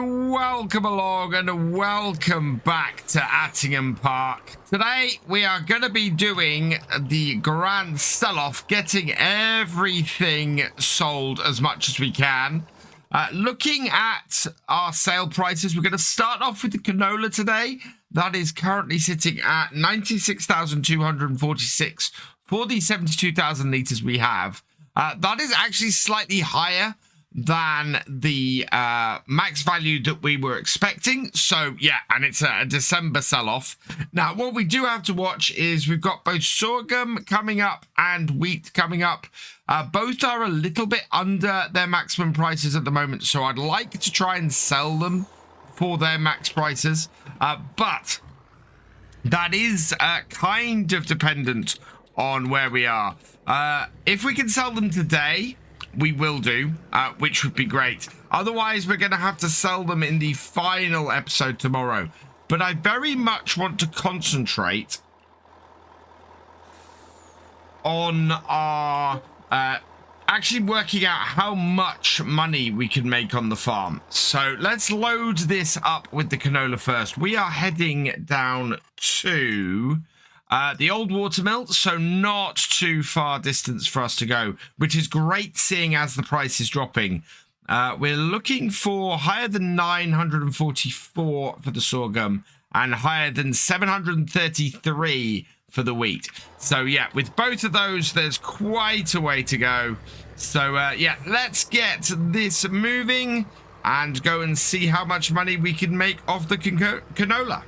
and welcome along and welcome back to Attingham Park. Today we are going to be doing the grand sell-off, getting everything sold as much as we can. Looking at our sale prices, we're going to start off with the canola today. That is currently sitting at 96,246 for the 72,000 litres we have. That is actually slightly higher than the max value that we were expecting. So yeah, and it's a December sell-off. Now what we do have to watch is we've got both sorghum coming up and wheat coming up. Both are a little bit under their maximum prices at the moment, so I'd like to try and sell them for their max prices, but that is kind of dependent on where we are. If we can sell them today, we will do, which would be great. Otherwise, we're going to have to sell them in the final episode tomorrow. But I very much want to concentrate on our actually working out how much money we can make on the farm. So let's load this up with the canola first. We are heading down to the old watermill, so not too far distance for us to go, which is great seeing as the price is dropping. We're looking for higher than 944 for the sorghum and higher than 733 for the wheat. So yeah, with both of those, there's quite a way to go. So yeah, let's get this moving and go and see how much money we can make off the canola.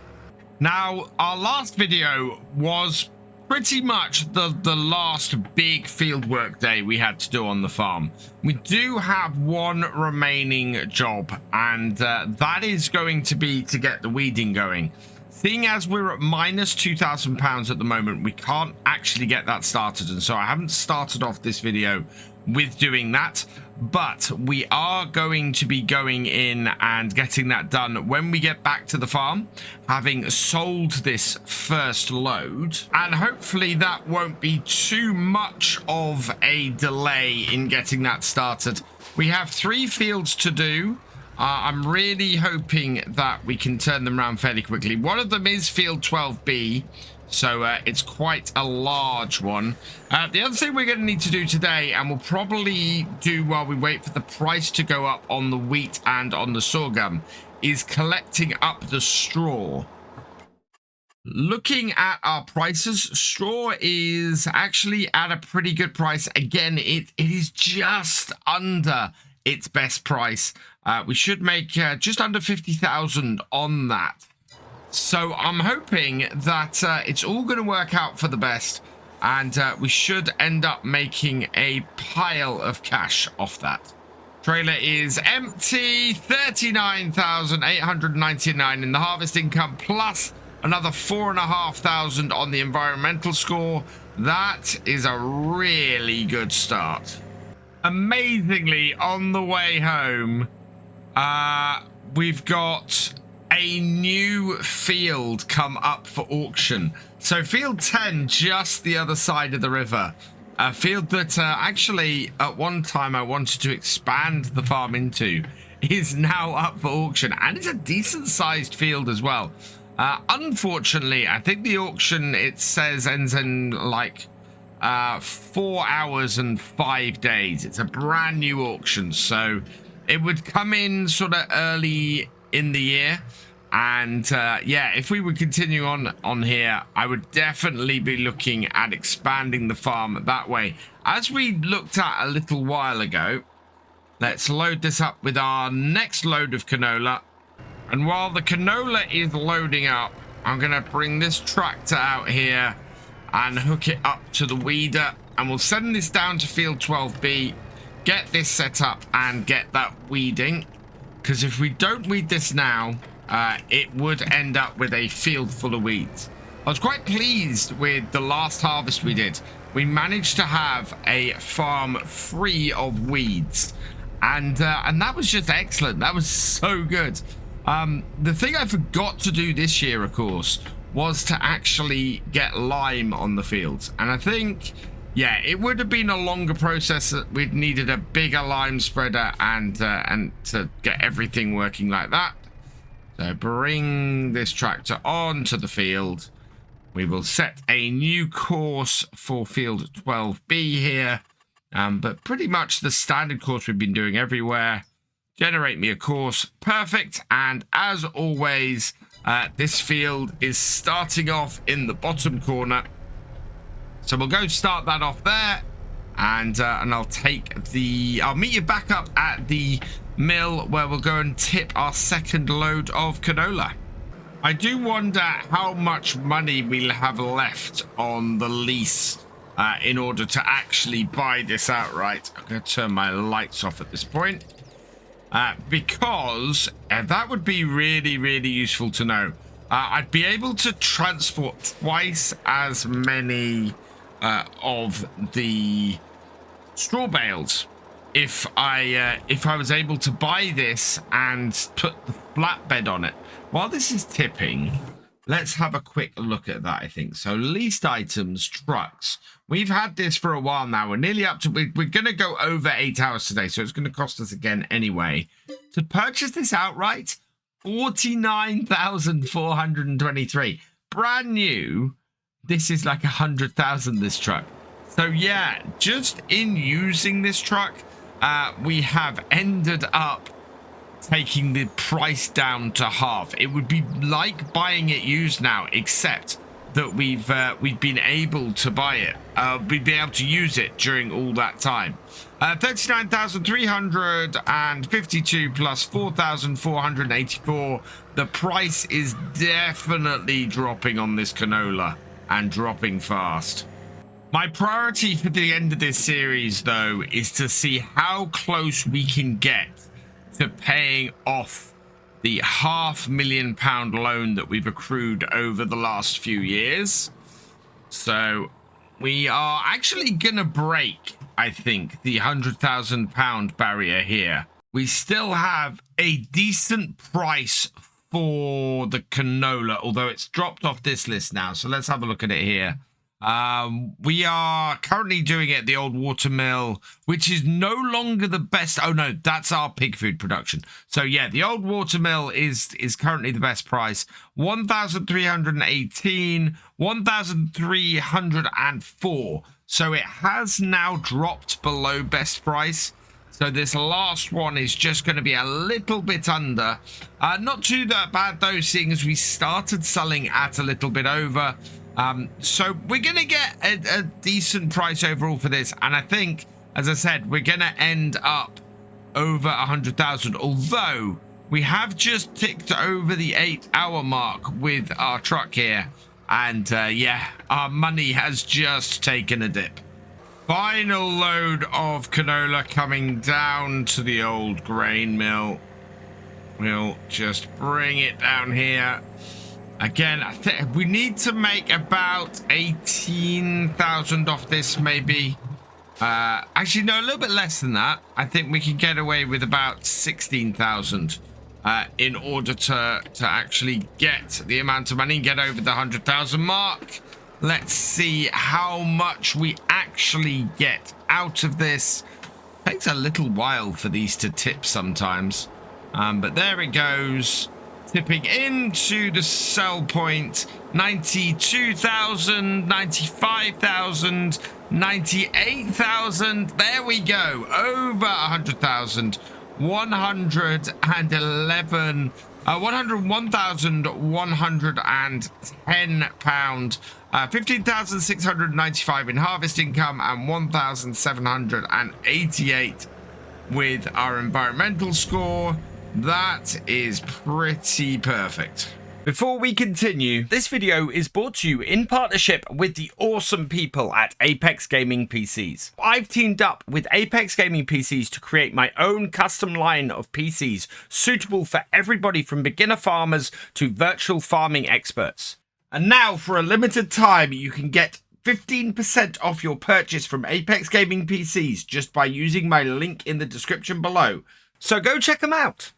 Now, our last video was pretty much the last big fieldwork day we had to do on the farm. We do have one remaining job, and that is going to be to get the weeding going. Seeing as we're at minus £2,000 at the moment, we can't actually get that started, and so I haven't started off this video with doing that, but we are going to be going in and getting that done when we get back to the farm, having sold this first load, and hopefully that won't be too much of a delay in getting that started. We have 3 fields to do. I'm really hoping that we can turn them around fairly quickly. One of them is field 12B, so it's quite a large one. The other thing we're going to need to do today, and we'll probably do while we wait for the price to go up on the wheat and on the sorghum, is collecting up the straw. Looking at our prices, straw is actually at a pretty good price. Again, it is just under its best price. We should make just under 50,000 on that. So I'm hoping that it's all going to work out for the best, and we should end up making a pile of cash off that. Trailer is empty, 39,899 in the harvest income, plus another 4,500 on the environmental score. That is a really good start. Amazingly, on the way home, we've got a new field come up for auction. So field 10, just the other side of the river, a field that actually at one time I wanted to expand the farm into, is now up for auction, and it's a decent sized field as well. Unfortunately, I think the auction, it says, ends in like 4 hours and 5 days. It's a brand new auction, so it would come in sort of early in the year, and yeah, if we would continue on here, I would definitely be looking at expanding the farm that way, as we looked at a little while ago. Let's load this up with our next load of canola, and while the canola is loading up, I'm gonna bring this tractor out here and hook it up to the weeder, and we'll send this down to field 12B, get this set up and get that weeding, because if we don't weed this now, it would end up with a field full of weeds. I was quite pleased with the last harvest we did. We managed to have a farm free of weeds, and that was just excellent. That was so good. The thing I forgot to do this year, of course, was to actually get lime on the fields, and I think Yeah, it would have been a longer process. We'd needed a bigger lime spreader and to get everything working like that. So bring this tractor onto the field. We will set a new course for field 12B here. But pretty much the standard course we've been doing everywhere. Generate me a course. Perfect. And as always, this field is starting off in the bottom corner. So we'll go start that off there. And I'll meet you back up at the mill where we'll go and tip our second load of canola. I do wonder how much money we'll have left on the lease in order to actually buy this outright. I'm going to turn my lights off at this point because that would be really, really useful to know. I'd be able to transport twice as many of the straw bales if I was able to buy this and put the flatbed on it. While this is tipping, let's have a quick look at that, I think. So leased items, trucks. We've had this for a while now. We're nearly up to, we're going to go over 8 hours today, so it's going to cost us again anyway. To purchase this outright, 49,423. Brand new. This is like 100,000, this truck. So yeah, just in using this truck, we have ended up taking the price down to half. It would be like buying it used now, except that we've been able to buy it. We've been able to use it during all that time. 39,352 plus 4,484. The price is definitely dropping on this canola, and dropping fast. My priority for the end of this series, though, is to see how close we can get to paying off the £500,000 loan that we've accrued over the last few years. So we are actually gonna break, I think, the £100,000 barrier here. We still have a decent price for the canola, although it's dropped off this list now. So let's have a look at it here. We are currently doing it at the old watermill, which is no longer the best. Oh no, that's our pig food production. So yeah, the old watermill is currently the best price. 1,318, 1,304. So it has now dropped below best price. So this last one is just going to be a little bit under. Not too that bad though, seeing as we started selling at a little bit over. So we're going to get a decent price overall for this. And I think, as I said, we're going to end up over 100,000. Although we have just ticked over the 8-hour mark with our truck here. And yeah, our money has just taken a dip. Final load of canola coming down to the old grain mill. We'll just bring it down here. Again, I think we need to make about 18,000 off this, maybe. Actually, no, a little bit less than that. I think we can get away with about 16,000 in order to actually get the amount of money and get over the 100,000 mark. Let's see how much we actually get out of this. Takes a little while for these to tip sometimes. But there it goes. Tipping into the sell point. 92,000, 95,000, 98,000. There we go. Over 100,000. 111. 101,110 pound. 15,695 in harvest income and 1,788 with our environmental score. That is pretty perfect. Before we continue, this video is brought to you in partnership with the awesome people at Apex Gaming PCs. I've teamed up with Apex Gaming PCs to create my own custom line of PCs suitable for everybody from beginner farmers to virtual farming experts. And now, for a limited time, you can get 15% off your purchase from Apex Gaming PCs just by using my link in the description below. So go check them out.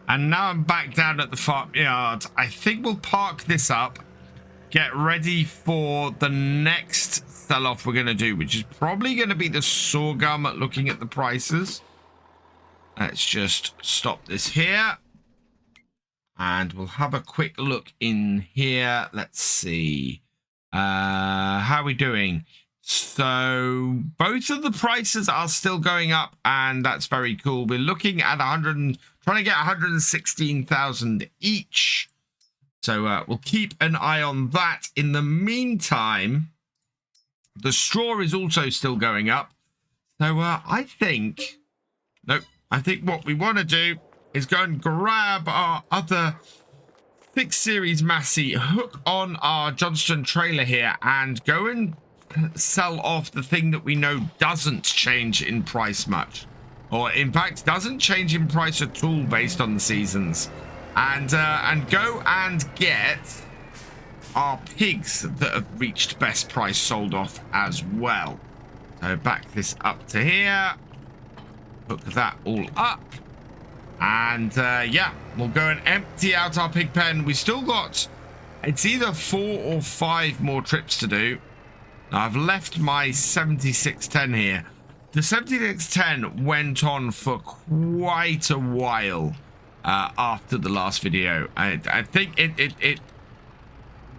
And now I'm back down at the farmyard. I think we'll park this up, get ready for the next sell-off we're going to do, which is probably going to be the sorghum looking at the prices. Let's just stop this here. And we'll have a quick look in here. Let's see. How are we doing? So both of the prices are still going up, and that's very cool. We're looking at trying to get 116,000 each. So we'll keep an eye on that. In the meantime, the straw is also still going up. So I think what we want to do is go and grab our other 6 Series Massey, hook on our Johnston trailer here, and go and sell off the thing that we know doesn't change in price much, or in fact doesn't change in price at all based on the seasons, and go and get our pigs that have reached best price sold off as well. So back this up to here, hook that all up, and yeah, we'll go and empty out our pig pen. We still got, it's either 4 or 5 more trips to do. Now, I've left my 7610 here. The 7610 went on for quite a while after the last video. I think it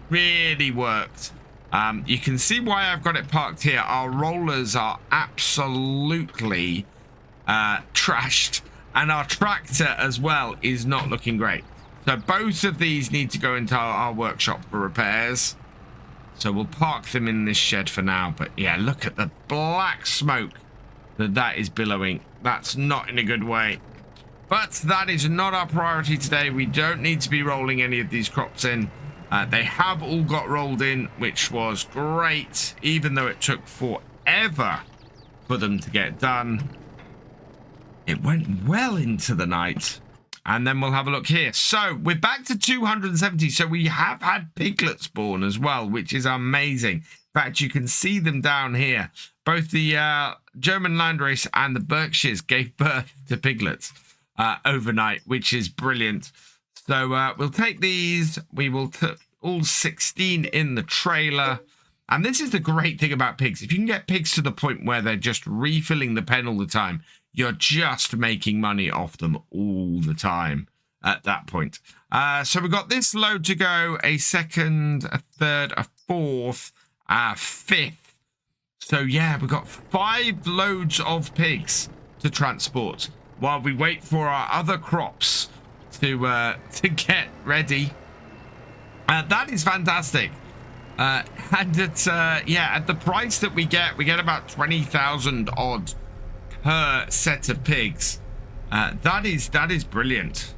really worked. You can see why I've got it parked here. Our rollers are absolutely trashed, and our tractor as well is not looking great. So both of these need to go into our workshop for repairs. So we'll park them in this shed for now. But yeah, look at the black smoke that is billowing. That's not in a good way. But that is not our priority today. We don't need to be rolling any of these crops in. They have all got rolled in, which was great, even though it took forever for them to get done. It went well into the night. And then we'll have a look here. So we're back to 270. So we have had piglets born as well, which is amazing. In fact, you can see them down here. Both the German Landrace and the Berkshires gave birth to piglets overnight, which is brilliant. So we'll take these. We will put all 16 in the trailer. And this is the great thing about pigs. If you can get pigs to the point where they're just refilling the pen all the time, you're just making money off them all the time at that point. So we've got this load to go, a second, a third, a fourth, a fifth. So yeah, we've got 5 loads of pigs to transport while we wait for our other crops to get ready. That is fantastic. And it's, yeah, at the price that we get about 20,000 odd per set of pigs. That is brilliant.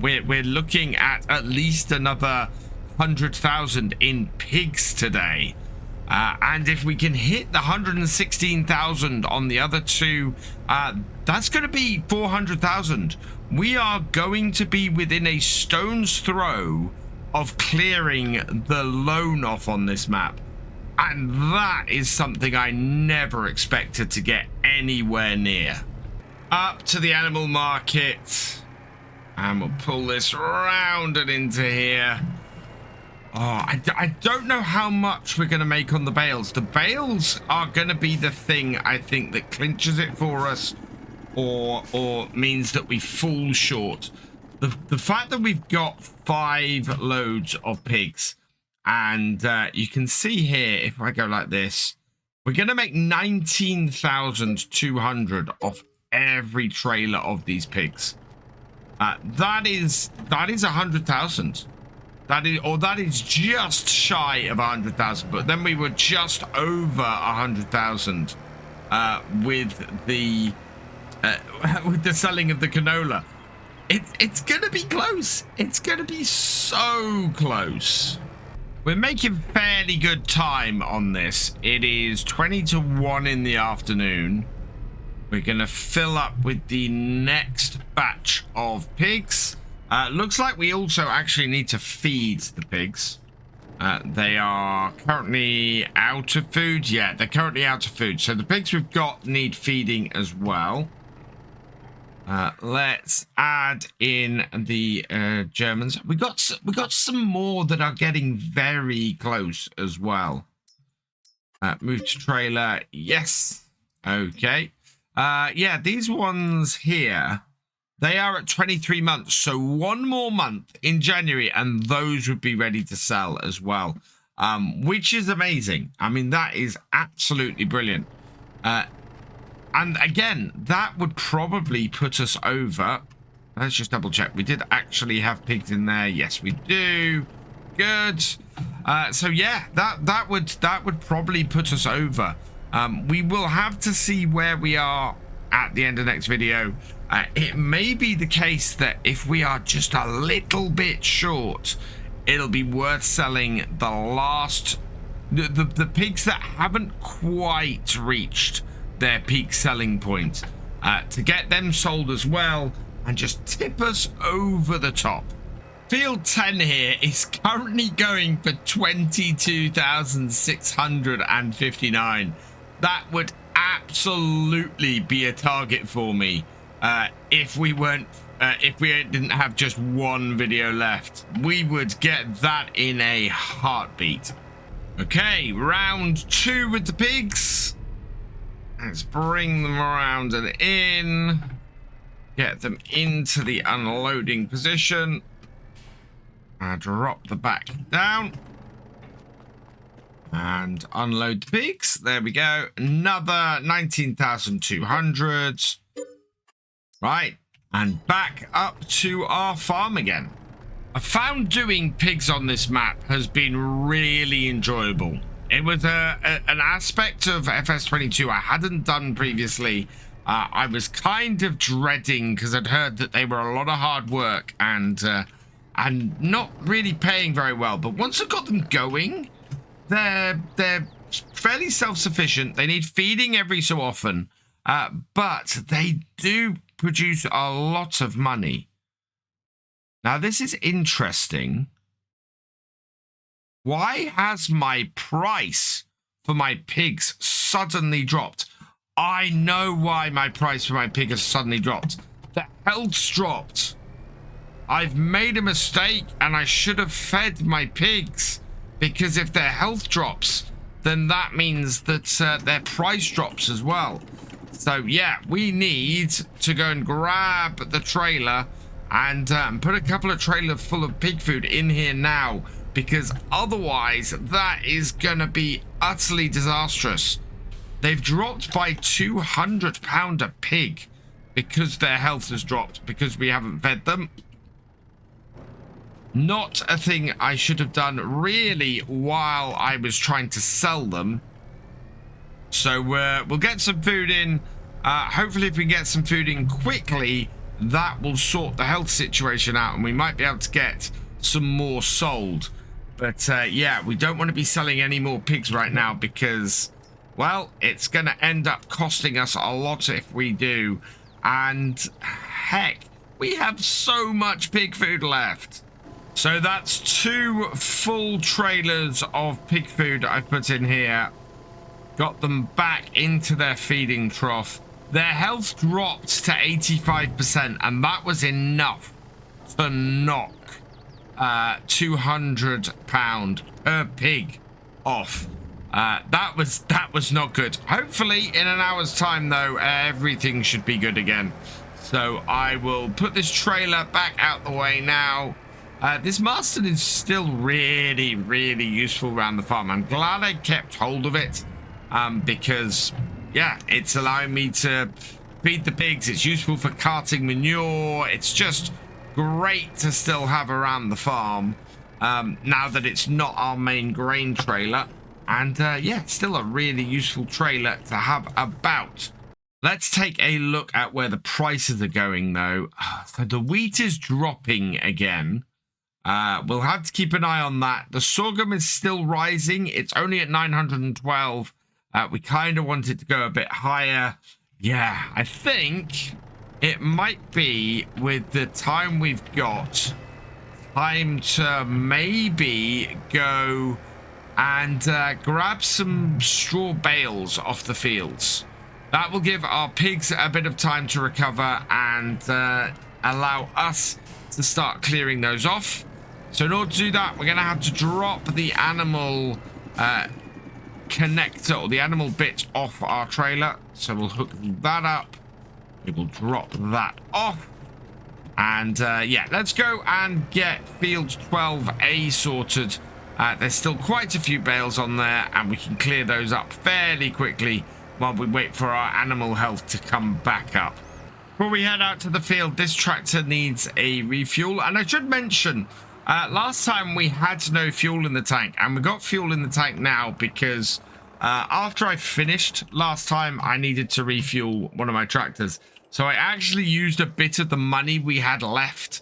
We're looking at least another 100,000 in pigs today. And if we can hit the 116,000 on the other 2, that's going to be 400,000. We are going to be within a stone's throw of clearing the loan off on this map. And that is something I never expected to get anywhere near. Up to the animal market. And we'll pull this round and into here. Oh, I don't know how much we're going to make on the bales. The bales are going to be the thing, I think, that clinches it for us, or means that we fall short. The fact that we've got 5 loads of pigs, and you can see here, if I go like this, we're going to make 19,200 off every trailer of these pigs. That is 100,000. That is just shy of 100,000, but then we were just over 100,000 with the selling of the canola. It's gonna be close. It's gonna be so close. We're making fairly good time on this. It is 20 to 1 in the afternoon. We're gonna fill up with the next batch of pigs. Looks like we also actually need to feed the pigs. They are currently out of food. Yeah, they're currently out of food. So the pigs we've got need feeding as well. Let's add in the Germans. We got some more that are getting very close as well. Move to trailer. Yes. Okay. Yeah, these ones here, they are at 23 months. So one more month in January and those would be ready to sell as well, which is amazing. I mean, that is absolutely brilliant. And again, that would probably put us over. Let's just double check. We did actually have pigs in there. Yes, we do. Good. So yeah, that would probably put us over. We will have to see where we are at the end of the next video. It may be the case that if we are just a little bit short, it'll be worth selling the last the pigs that haven't quite reached their peak selling point, to get them sold as well and just tip us over the top. Field 10 here is currently going for 22,659. That would absolutely be a target for me if we didn't have just one video left. We would get that in a heartbeat. Okay, round 2 with the pigs. Let's bring them around and in. Get them into the unloading position. Drop the back down. And unload the pigs. There we go. Another 19,200. Right. And back up to our farm again. I found doing pigs on this map has been really enjoyable. It was an aspect of FS22 I hadn't done previously. I was kind of dreading because I'd heard that they were a lot of hard work and not really paying very well. But once I got them going, they're fairly self-sufficient. They need feeding every so often, but they do produce a lot of money. Now, this is interesting. Why has my price for my pigs suddenly dropped? I know why my price for my pig has suddenly dropped. The health's dropped. I've made a mistake and I should have fed my pigs, because if their health drops, then that means that their price drops as well. So yeah, we need to go and grab the trailer and put a couple of trailers full of pig food in here now, because otherwise that is gonna be utterly disastrous. They've dropped by £200 a pig because their health has dropped because we haven't fed them. Not a thing I should have done really while I was trying to sell them. So we'll get some food in. Hopefully if we get some food in quickly, that will sort the health situation out and we might be able to get some more sold. But yeah, we don't want to be selling any more pigs right now because, well, it's going to end up costing us a lot if we do. And heck, we have so much pig food left. So that's 2 full trailers of pig food I put in here. Got them back into their feeding trough. Their health dropped to 85%, and that was enough to knock £200 per pig off. That was not good. Hopefully in an hour's time though, everything should be good again. So I will put this trailer back out the way now. This Marston is still really, really useful around the farm. I'm glad I kept hold of it, because yeah, it's allowing me to feed the pigs. It's useful for carting manure. It's just great to still have around the farm, now that it's not our main grain trailer. And yeah, it's still a really useful trailer to have about. Let's take a look at where the prices are going though. So the wheat is dropping again. We'll have to keep an eye on that. The sorghum is still rising. It's only at 912. We kind of want it to go a bit higher. Yeah, I think it might be, with the time we've got, time to maybe go and grab some straw bales off the fields. That will give our pigs a bit of time to recover and allow us to start clearing those off. So in order to do that, we're going to have to drop the animal connector or the animal bit off our trailer. So we'll hook that up. We will drop that off. And yeah, let's go and get field 12A sorted. There's still quite a few bales on there, and we can clear those up fairly quickly while we wait for our animal health to come back up. Before we head out to the field, this tractor needs a refuel. And I should mention, last time we had no fuel in the tank, and we got fuel in the tank now because after I finished last time, I needed to refuel one of my tractors. So I actually used a bit of the money we had left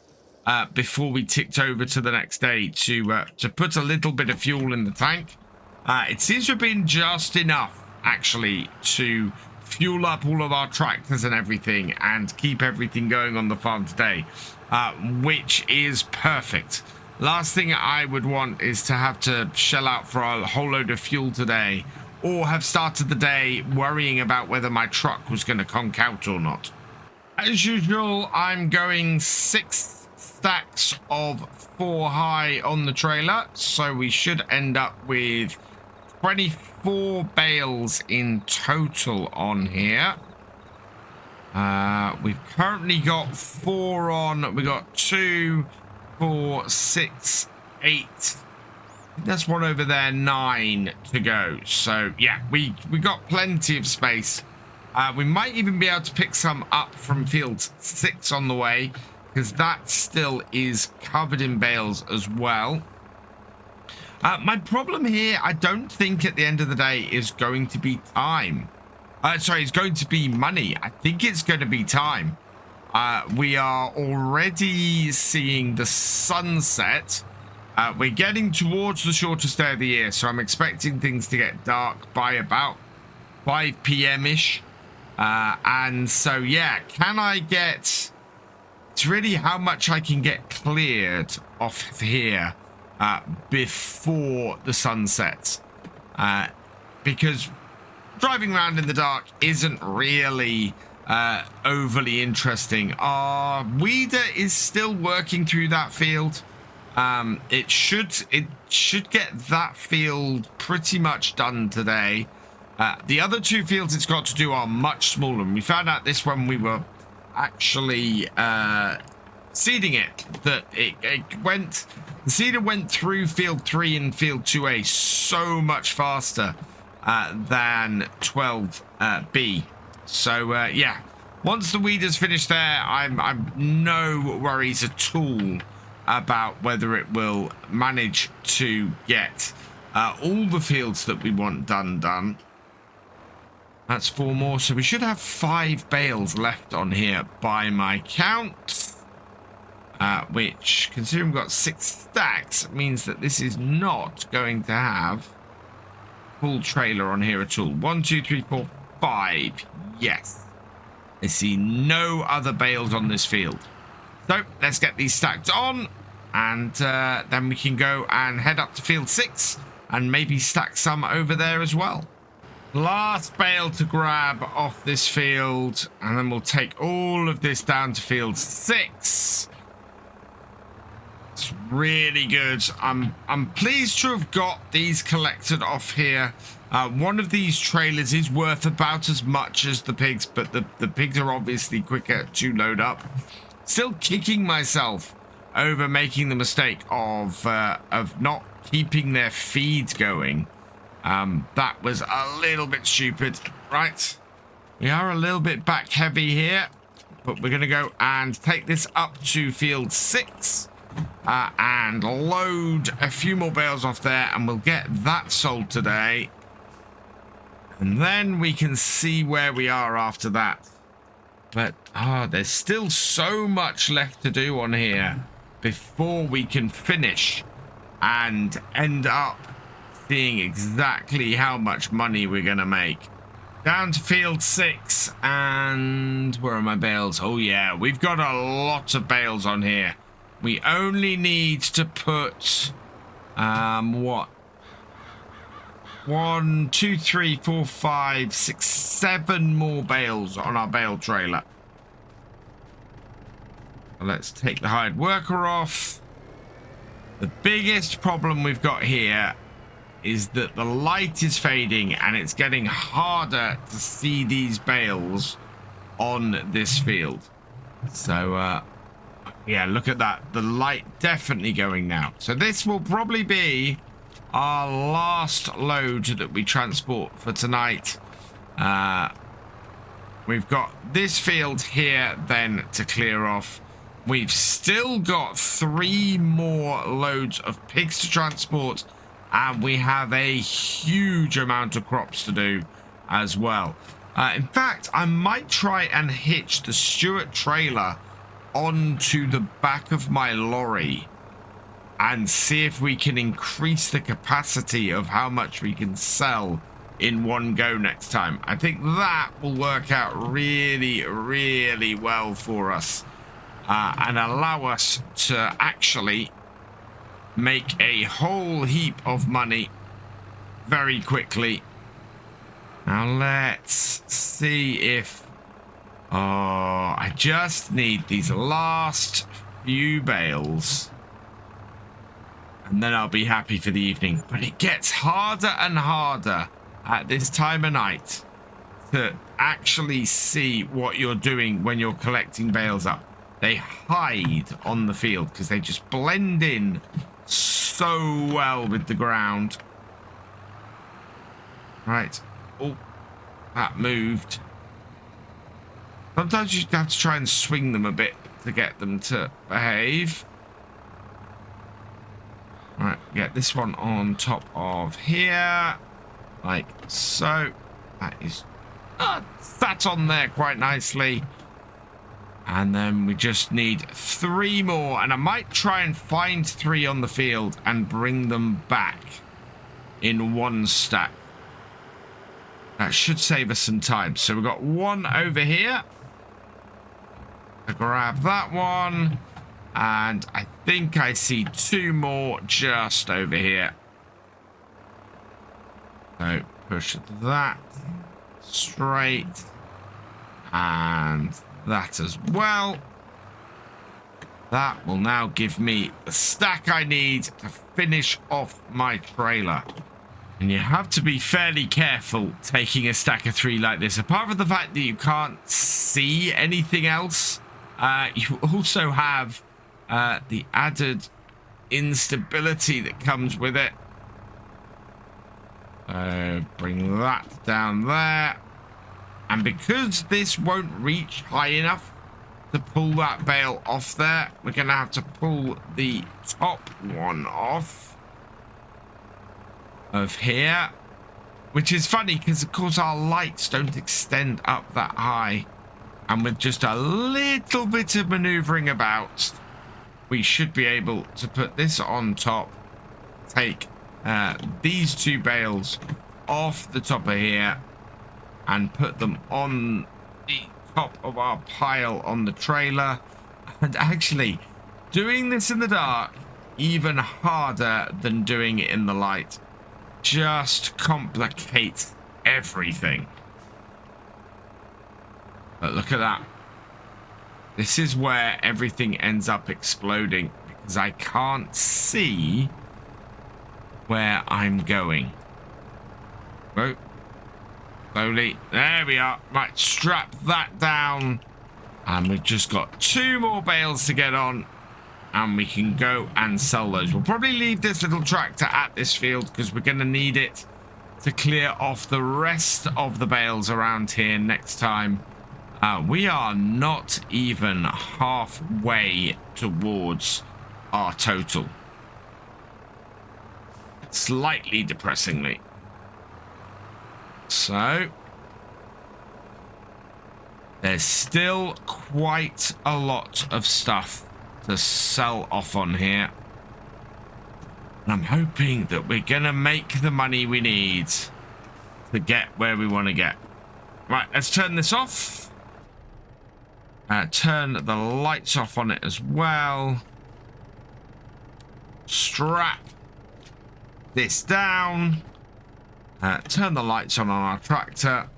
before we ticked over to the next day to put a little bit of fuel in the tank. It seems to have been just enough, actually, to fuel up all of our tractors and everything and keep everything going on the farm today, which is perfect. Last thing I would want is to have to shell out for a whole load of fuel today, or have started the day worrying about whether my truck was going to conk out or not. As usual, I'm going 6 stacks of 4 high on the trailer, so we should end up with 24 bales in total on here. We've currently got 4 on. We got 2, 4, 6, 8. That's one over there, 9 to go. So yeah, we got plenty of space. We might even be able to pick some up from field 6 on the way, because that still is covered in bales as well. My problem here, I don't think at the end of the day is going to be time. Sorry, it's going to be money. I think it's going to be time. We are already seeing the sunset. We're getting towards the shortest day of the year, so I'm expecting things to get dark by about 5 p.m.-ish. And so, yeah, can I get... It's really how much I can get cleared off here before the sun sets. Because driving around in the dark isn't really overly interesting. Our weeder is still working through that field. It should get that field pretty much done today. The other 2 fields it's got to do are much smaller. And we found out this when we were actually seeding it, that the seeder went through field 3 and field 2A so much faster than 12B. So yeah, once the weeder's finished there, I'm no worries at all about whether it will manage to get all the fields that we want done. That's 4 more, so we should have 5 bales left on here by my count. Which, considering we've got 6 stacks, means that this is not going to have full trailer on here at all. 1, 2, 3, 4, 5. Yes. I see no other bales on this field. So, let's get these stacked on, and then we can go and head up to field 6 and maybe stack some over there as well. Last bale to grab off this field, and then we'll take all of this down to field 6. It's really good. I'm pleased to have got these collected off here. One of these trailers is worth about as much as the pigs, but the pigs are obviously quicker to load up. Still kicking myself over making the mistake of not keeping their feed going. That was a little bit stupid. Right, we are a little bit back heavy here, but we're gonna go and take this up to field 6 and load a few more bales off there, and we'll get that sold today, and then we can see where we are after that. But there's still so much left to do on here before we can finish and end up seeing exactly how much money we're gonna make. Down to field 6, and where are my bales? Oh yeah, we've got a lot of bales on here. We only need to put what? 1, 2, 3, 4, 5, 6, 7 more bales on our bale trailer. Let's take the hired worker off. The biggest problem we've got here is that the light is fading and it's getting harder to see these bales on this field. So, yeah, look at that. The light definitely going now. So this will probably be our last load that we transport for tonight. We've got this field here then to clear off. We've still got 3 more loads of pigs to transport, and we have a huge amount of crops to do as well. In fact, I might try and hitch the Stuart trailer onto the back of my lorry and see if we can increase the capacity of how much we can sell in one go next time. I think that will work out really, really well for us and allow us to actually make a whole heap of money very quickly. Now let's see if... Oh, I just need these last few bales and then I'll be happy for the evening. But it gets harder and harder at this time of night to actually see what you're doing when you're collecting bales up. They hide on the field because they just blend in so well with the ground. Right. Oh, that moved. Sometimes you have to try and swing them a bit to get them to behave. Right, get this one on top of here. Like so. That is sat on there quite nicely. And then we just need 3 more. And I might try and find 3 on the field and bring them back in one stack. That should save us some time. So we've got 1 over here. I'll grab that one. And I think I see 2 more just over here. So push that straight. And that as well. That will now give me the stack I need to finish off my trailer. And you have to be fairly careful taking a stack of 3 like this. Apart from the fact that you can't see anything else, you also have the added instability that comes with it. Bring that down there. And because this won't reach high enough to pull that bale off there, we're going to have to pull the top one off of here. Which is funny because, of course, our lights don't extend up that high. And with just a little bit of maneuvering about, we should be able to put this on top, take these 2 bales off the top of here, and put them on the top of our pile on the trailer. And actually, doing this in the dark, even harder than doing it in the light, just complicates everything. But look at that. This is where everything ends up exploding because I can't see where I'm going. Whoa. Slowly. There we are. Right, strap that down. And we've just got 2 more bales to get on. And we can go and sell those. We'll probably leave this little tractor at this field because we're going to need it to clear off the rest of the bales around here next time. We are not even halfway towards our total. Slightly depressingly. So, there's still quite a lot of stuff to sell off on here. And I'm hoping that we're going to make the money we need to get where we want to get. Right, let's turn this off. Turn the lights off on it as well. Strap this down. Turn the lights on our tractor.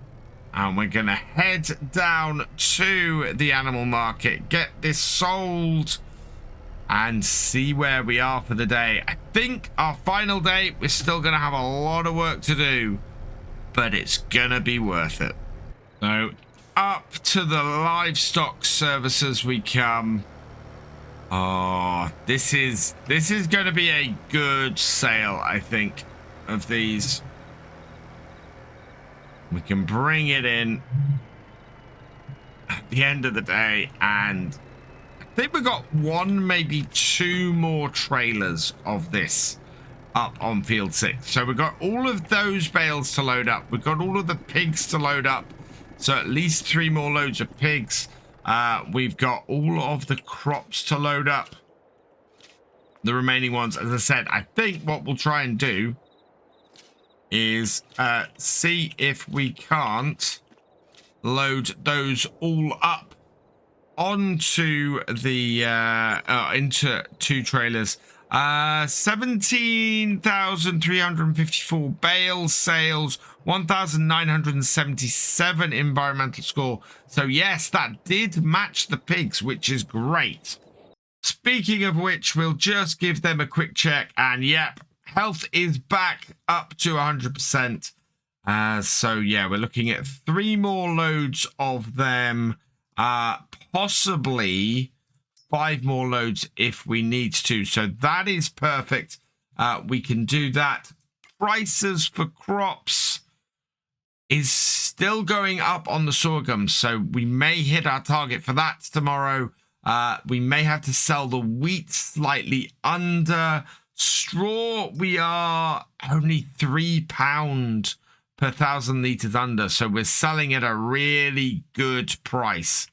And we're going to head down to the animal market. Get this sold. and see where we are for the day. I think our final day, we're still going to have a lot of work to do, but it's going to be worth it. So up to the livestock services we come. Oh, this is going to be a good sale, I think, of these. We can bring it in at the end of the day, and I think we got one, maybe two more trailers of this up on field 6. So we've got all of those bales to load up. We've got all of the pigs to load up. So at least 3 more loads of pigs. We've got all of the crops to load up. The remaining ones, as I said, I think what we'll try and do is see if we can't load those all up onto the into 2 trailers. 17,354 bales sales, 1,977 environmental score. So yes, that did match the pigs, which is great. Speaking of which, we'll just give them a quick check, and yep, health is back up to 100%. So yeah, we're looking at 3 more loads of them, possibly 5 more loads if we need to. So that is perfect. We can do that. Prices for crops is still going up on the sorghum, so we may hit our target for that tomorrow. We may have to sell the wheat slightly under. Straw, we are only £3 per 1,000 litres under, so we're selling at a really good price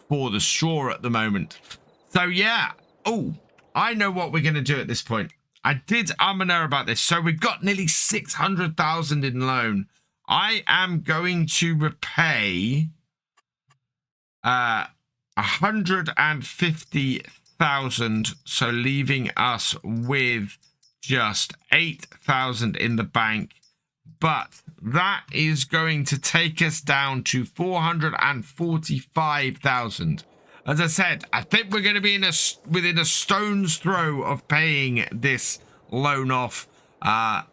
for the straw at the moment. So yeah, oh, I know what we're going to do at this point. I did and ah about this. So we've got nearly 600,000 in loan. I am going to repay 150,000, so leaving us with just 8,000 in the bank. But that is going to take us down to 445,000. As I said, I think we're going to be within a stone's throw of paying this loan off.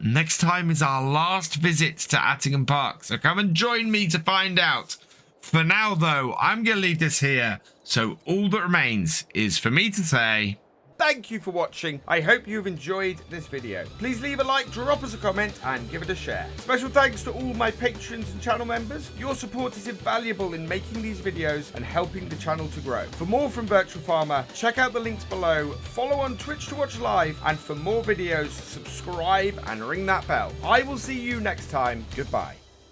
Next time is our last visit to Attingham Park, so come and join me to find out. For now, though, I'm going to leave this here, so all that remains is for me to say thank you for watching. I hope you've enjoyed this video. Please leave a like, drop us a comment, and give it a share. Special thanks to all my patrons and channel members. Your support is invaluable in making these videos and helping the channel to grow. For more from Virtual Farmer, check out the links below, follow on Twitch to watch live, and for more videos, subscribe and ring that bell. I will see you next time. Goodbye.